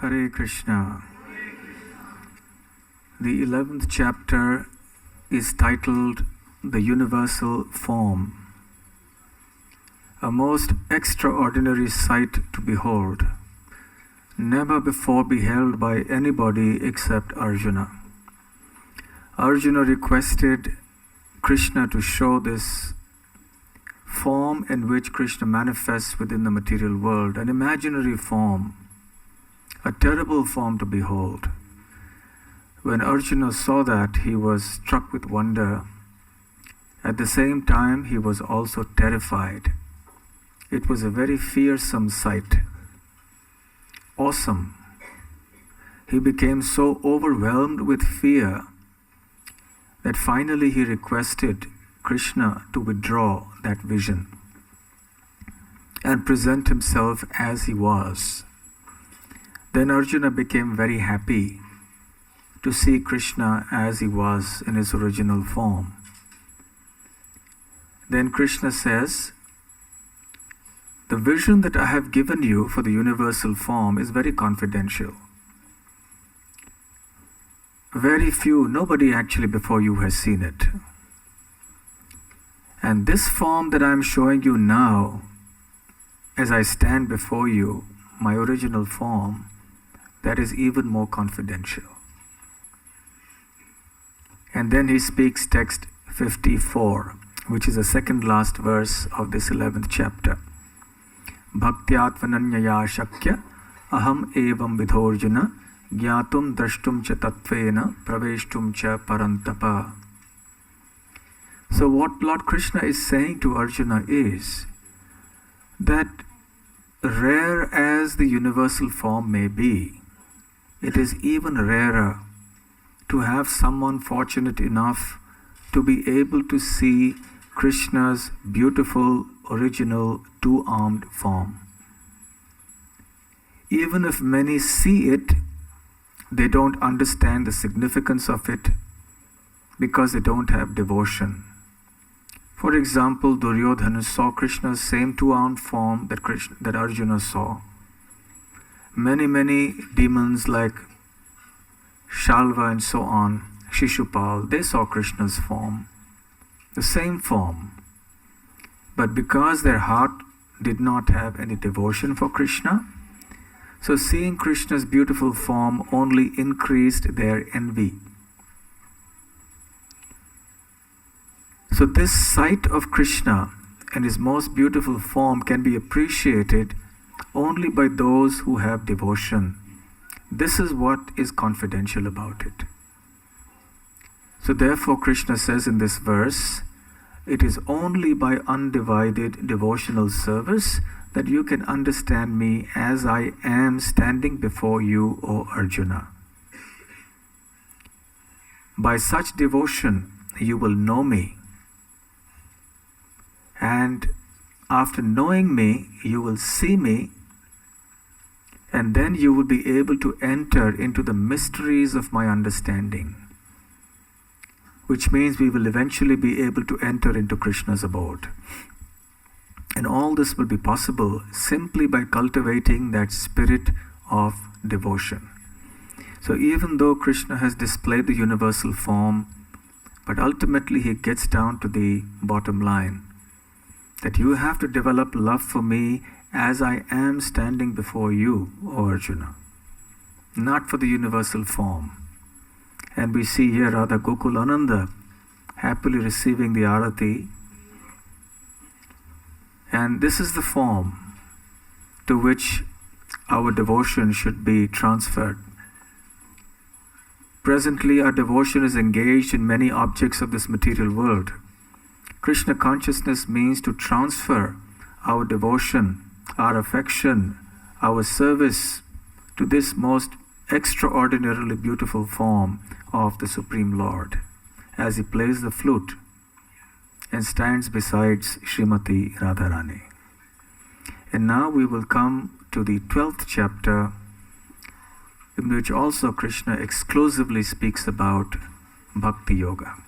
Hare Krishna. The 11th chapter is titled The Universal Form, a most extraordinary sight to behold, never before beheld by anybody except Arjuna. Arjuna requested Krishna to show this form in which Krishna manifests within the material world, an imaginary form, a terrible form to behold. When Arjuna saw that, he was struck with wonder. At the same time, he was also terrified. It was a very fearsome sight. Awesome. He became so overwhelmed with fear that finally he requested Krishna to withdraw that vision and present himself as he was. Then Arjuna became very happy to see Krishna as he was in his original form. Then Krishna says, the vision that I have given you for the universal form is very confidential. Very few, nobody actually before you has seen it. And this form that I am showing you now, as I stand before you, my original form, that is even more confidential. And then he speaks text 54, which is the second last verse of this 11th chapter. Bhaktyatvananyaya shakya aham evam vidhorjuna gyatum drashtum cha tattvena praveshtum cha parantapa. So what Lord Krishna is saying to Arjuna is that rare as the universal form may be, it is even rarer to have someone fortunate enough to be able to see Krishna's beautiful, original, two-armed form. Even if many see it, they don't understand the significance of it because they don't have devotion. For example, Duryodhana saw Krishna's same two-armed form that Arjuna saw. Many demons like Shalva and so on, Shishupal, they saw Krishna's form, the same form. But because their heart did not have any devotion for Krishna, so seeing Krishna's beautiful form only increased their envy. So this sight of Krishna and his most beautiful form can be appreciated only by those who have devotion. This is what is confidential about it. So therefore Krishna says in this verse, it is only by undivided devotional service that you can understand me as I am standing before you, O Arjuna. By such devotion you will know me, and after knowing me you will see me, and then you will be able to enter into the mysteries of my understanding, which means we will eventually be able to enter into Krishna's abode. And all this will be possible simply by cultivating that spirit of devotion. So even though Krishna has displayed the universal form, but ultimately he gets down to the bottom line, that you have to develop love for me as I am standing before you, O Arjuna, not for the universal form. And we see here Radha Gokulananda happily receiving the arati. And this is the form to which our devotion should be transferred. Presently, our devotion is engaged in many objects of this material world. Krishna consciousness means to transfer our devotion, our affection, our service to this most extraordinarily beautiful form of the Supreme Lord as he plays the flute and stands beside Srimati Radharani. And now we will come to the 12th chapter, in which also Krishna exclusively speaks about Bhakti Yoga.